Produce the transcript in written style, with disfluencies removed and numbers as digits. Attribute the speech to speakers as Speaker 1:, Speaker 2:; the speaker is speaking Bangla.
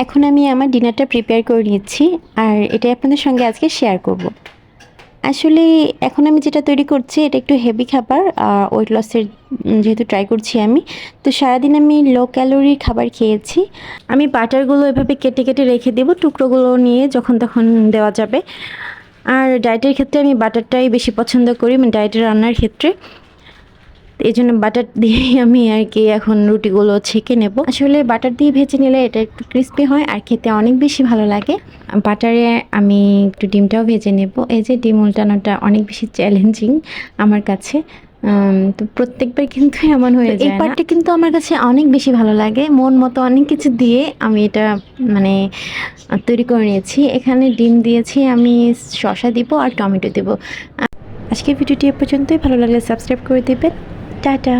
Speaker 1: এখন আমি আমার ডিনারটা প্রিপেয়ার করে নিচ্ছি, আর এটাই আপনাদের সঙ্গে আজকে শেয়ার করব। আসলে এখন আমি যেটা তৈরি করছি এটা একটু হেভি খাবার, ওয়েট লসের যেহেতু ট্রাই করছি আমি। তো সারাদিন আমি লো ক্যালোরি খাবার খেয়েছি। আমি বাটারগুলো এভাবে কেটে কেটে রেখে দেবো, টুকরোগুলো নিয়ে যখন তখন দেওয়া যাবে। আর ডায়েটের ক্ষেত্রে আমি বাটারটাই বেশি পছন্দ করি, মানে ডায়েটের রান্নার ক্ষেত্রে। এই জন্য বাটার দিয়েই আমি আর কি এখন রুটিগুলো ছেঁকে নেব। আসলে বাটার দিয়ে ভেজে নিলে এটা একটু ক্রিস্পি হয় আর খেতে অনেক বেশি ভালো লাগে। বাটারে আমি একটু ডিমটাও ভেজে নেব। এই যে ডিম উল্টানোটা অনেক বেশি চ্যালেঞ্জিং আমার কাছে। তো প্রত্যেকবার কিন্তু এমন হয়ে যায় না। এই পার্টটা কিন্তু আমার কাছে অনেক বেশি ভালো লাগে। মন মতো অনেক কিছু দিয়ে আমি এটা মানে তৈরি করে নিয়েছি। এখানে ডিম দিয়েছি, আমি শসা দিব আর টমেটো দেব। আজকের ভিডিওটি এ পর্যন্তই। ভালো লাগলে সাবস্ক্রাইব করে দেবেন। টাটা।